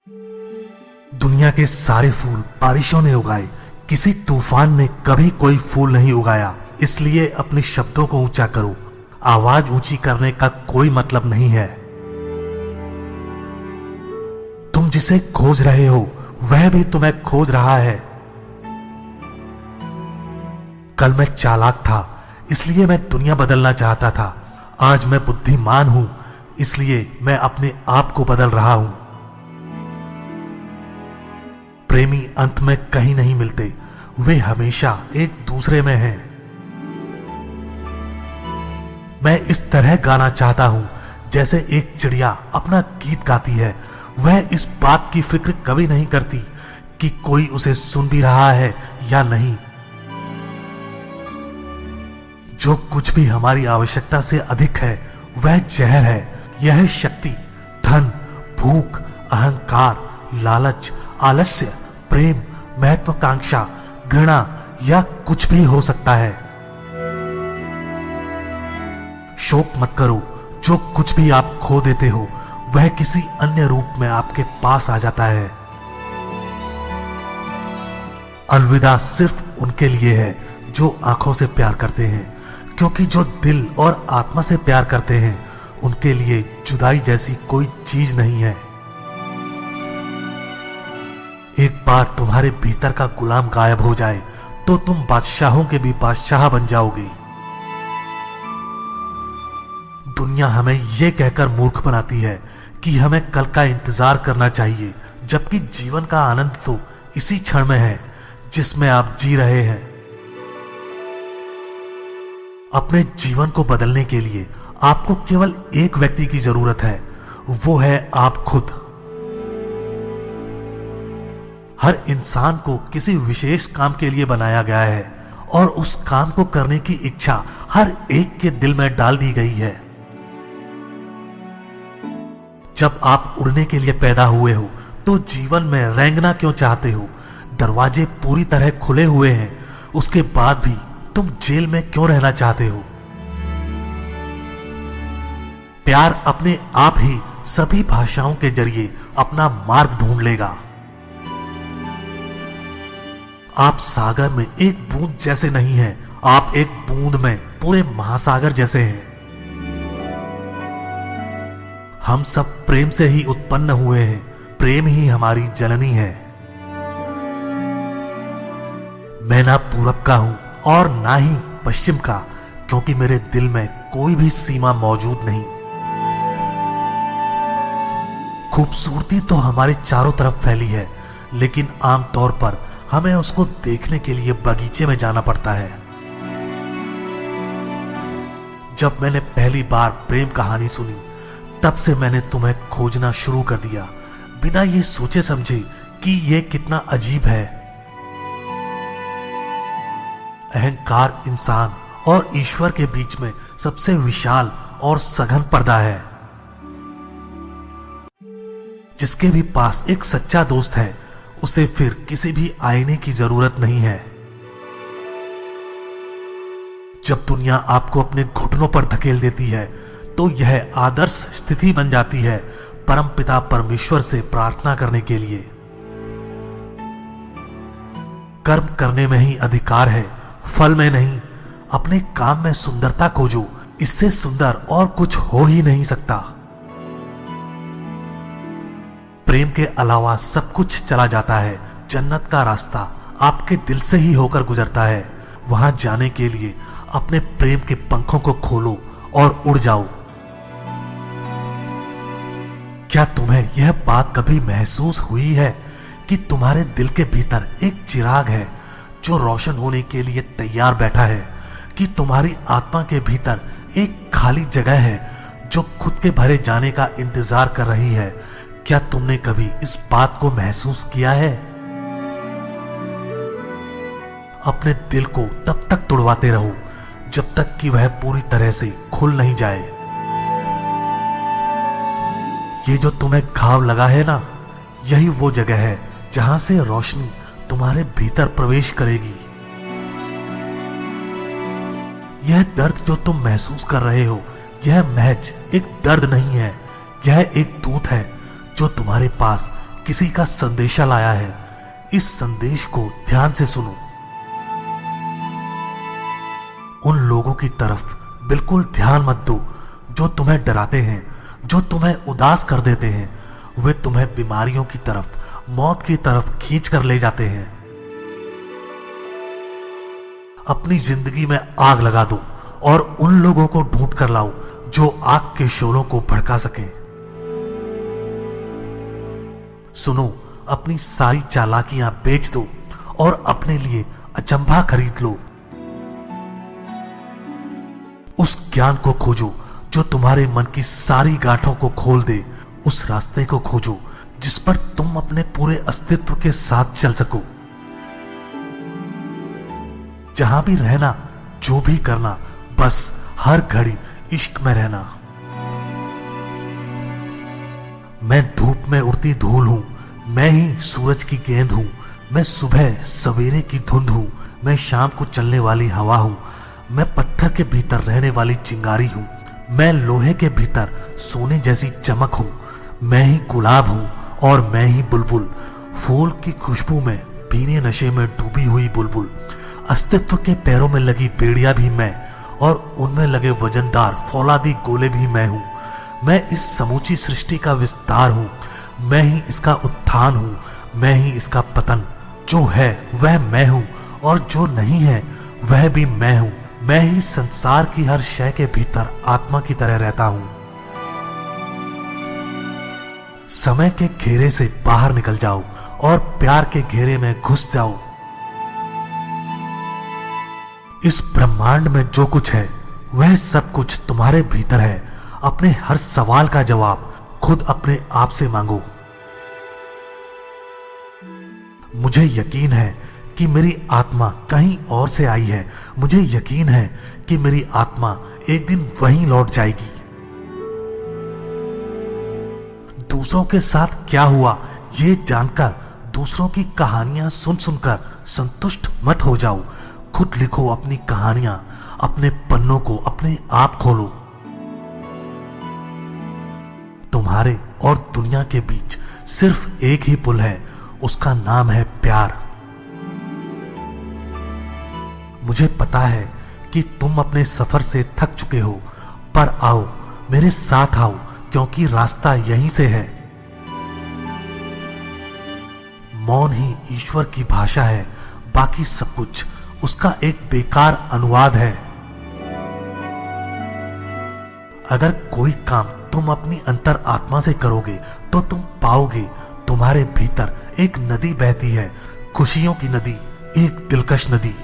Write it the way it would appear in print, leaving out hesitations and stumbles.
दुनिया के सारे फूल बारिशों ने उगाए, किसी तूफान ने कभी कोई फूल नहीं उगाया। इसलिए अपने शब्दों को ऊंचा करो। आवाज ऊंची करने का कोई मतलब नहीं है। तुम जिसे खोज रहे हो वह भी तुम्हें खोज रहा है। कल मैं चालाक था, इसलिए मैं दुनिया बदलना चाहता था। आज मैं बुद्धिमान हूं, इसलिए मैं अपने आप को बदल रहा हूं। प्रेमी अंत में कहीं नहीं मिलते, वे हमेशा एक दूसरे में हैं। मैं इस तरह गाना चाहता हूं जैसे एक चिड़िया अपना गीत गाती है। वह इस बात की फिक्र कभी नहीं करती कि कोई उसे सुन भी रहा है या नहीं। जो कुछ भी हमारी आवश्यकता से अधिक है वह जहर है। यह शक्ति, धन, भूख, अहंकार, लालच, आलस्य, प्रेम, महत्वाकांक्षा, घृणा या कुछ भी हो सकता है। शोक मत करो, जो कुछ भी आप खो देते हो वह किसी अन्य रूप में आपके पास आ जाता है। अलविदा सिर्फ उनके लिए है जो आंखों से प्यार करते हैं, क्योंकि जो दिल और आत्मा से प्यार करते हैं उनके लिए जुदाई जैसी कोई चीज नहीं है। एक बार तुम्हारे भीतर का गुलाम गायब हो जाए तो तुम बादशाहों के भी बादशाह बन जाओगे। दुनिया हमें यह कहकर मूर्ख बनाती है कि हमें कल का इंतजार करना चाहिए, जबकि जीवन का आनंद तो इसी क्षण में है जिसमें आप जी रहे हैं। अपने जीवन को बदलने के लिए आपको केवल एक व्यक्ति की जरूरत है, वो है आप खुद। हर इंसान को किसी विशेष काम के लिए बनाया गया है और उस काम को करने की इच्छा हर एक के दिल में डाल दी गई है। जब आप उड़ने के लिए पैदा हुए हो तो जीवन में रेंगना क्यों चाहते हो? दरवाजे पूरी तरह खुले हुए हैं, उसके बाद भी तुम जेल में क्यों रहना चाहते हो? प्यार अपने आप ही सभी भाषाओं के जरिए अपना मार्ग ढूंढ लेगा। आप सागर में एक बूंद जैसे नहीं हैं, आप एक बूंद में पूरे महासागर जैसे हैं। हम सब प्रेम से ही उत्पन्न हुए हैं, प्रेम ही हमारी जननी है। मैं ना पूरब का हूं और ना ही पश्चिम का, क्योंकि मेरे दिल में कोई भी सीमा मौजूद नहीं। खूबसूरती तो हमारे चारों तरफ फैली है, लेकिन आमतौर पर हमें उसको देखने के लिए बगीचे में जाना पड़ता है। जब मैंने पहली बार प्रेम कहानी सुनी तब से मैंने तुम्हें खोजना शुरू कर दिया, बिना ये सोचे समझे कि यह कितना अजीब है। अहंकार इंसान और ईश्वर के बीच में सबसे विशाल और सघन पर्दा है। जिसके भी पास एक सच्चा दोस्त है उसे फिर किसी भी आईने की जरूरत नहीं है। जब दुनिया आपको अपने घुटनों पर धकेल देती है तो यह आदर्श स्थिति बन जाती है परमपिता परमेश्वर से प्रार्थना करने के लिए। कर्म करने में ही अधिकार है, फल में नहीं। अपने काम में सुंदरता खोजो, इससे सुंदर और कुछ हो ही नहीं सकता। प्रेम के अलावा सब कुछ चला जाता है। जन्नत का रास्ता आपके दिल से ही होकर गुजरता है। वहां जाने के लिए अपने प्रेम के पंखों को खोलो और उड़ जाओ। क्या तुम्हें यह बात कभी महसूस हुई है कि तुम्हारे दिल के भीतर एक चिराग है जो रोशन होने के लिए तैयार बैठा है? कि तुम्हारी आत्मा के भीतर एक खाली जगह है जो खुद के भरे जाने का इंतजार कर रही है? क्या तुमने कभी इस बात को महसूस किया है? अपने दिल को तब तक तुड़वाते रहो जब तक कि वह पूरी तरह से खुल नहीं जाए। ये जो तुम्हें घाव लगा है ना, यही वो जगह है जहां से रोशनी तुम्हारे भीतर प्रवेश करेगी। यह दर्द जो तुम महसूस कर रहे हो, यह महज एक दर्द नहीं है, यह एक दूत है जो तुम्हारे पास किसी का संदेशा लाया है। इस संदेश को ध्यान से सुनो। उन लोगों की तरफ बिल्कुल ध्यान मत दो जो तुम्हें डराते हैं, जो तुम्हें उदास कर देते हैं। वे तुम्हें बीमारियों की तरफ, मौत की तरफ खींच कर ले जाते हैं। अपनी जिंदगी में आग लगा दो और उन लोगों को ढूंढ कर लाओ जो आग के शोलों को भड़का सके। सुनो, अपनी सारी चालाकियां बेच दो और अपने लिए अचंभा खरीद लो। उस ज्ञान को खोजो जो तुम्हारे मन की सारी गांठों को खोल दे। उस रास्ते को खोजो जिस पर तुम अपने पूरे अस्तित्व के साथ चल सको। जहां भी रहना, जो भी करना, बस हर घड़ी इश्क में रहना। मैं धूप में उड़ती धूल हूं, मैं ही सूरज की गेंद हूं। मैं सुबह सवेरे की धुंध हूं, मैं शाम को चलने वाली हवा हूं। मैं पत्थर के भीतर रहने वाली चिंगारी हूं, मैं लोहे के भीतर सोने जैसी चमक हूं। मैं ही गुलाब हूं और मैं ही बुलबुल, फूल की खुशबू में पीने नशे में डूबी हुई बुलबुल। अस्तित्व के पैरों में लगी बेड़ियां भी मैं और उनमें लगे वजनदार फौलादी गोले भी मैं हूं। मैं इस समूची सृष्टि का विस्तार हूं, मैं ही इसका उत्थान हूं, मैं ही इसका पतन। जो है वह मैं हूं और जो नहीं है वह भी मैं हूं। मैं ही संसार की हर शय के भीतर आत्मा की तरह रहता हूं। समय के घेरे से बाहर निकल जाओ और प्यार के घेरे में घुस जाओ। इस ब्रह्मांड में जो कुछ है वह सब कुछ तुम्हारे भीतर है। अपने हर सवाल का जवाब खुद अपने आप से मांगो। मुझे यकीन है कि मेरी आत्मा कहीं और से आई है। मुझे यकीन है कि मेरी आत्मा एक दिन वहीं लौट जाएगी। दूसरों के साथ क्या हुआ ये जानकर, दूसरों की कहानियां सुन सुनकर संतुष्ट मत हो जाओ। खुद लिखो अपनी कहानियां, अपने पन्नों को अपने आप खोलो। तुम्हारे और दुनिया के बीच सिर्फ एक ही पुल है, उसका नाम है प्यार। मुझे पता है कि तुम अपने सफर से थक चुके हो, पर आओ, मेरे साथ आओ, क्योंकि रास्ता यहीं से है। मौन ही ईश्वर की भाषा है, बाकी सब कुछ उसका एक बेकार अनुवाद है। अगर कोई काम तुम अपनी अंतर आत्मा से करोगे तो तुम पाओगे तुम्हारे भीतर एक नदी बहती है, खुशियों की नदी, एक दिलकश नदी।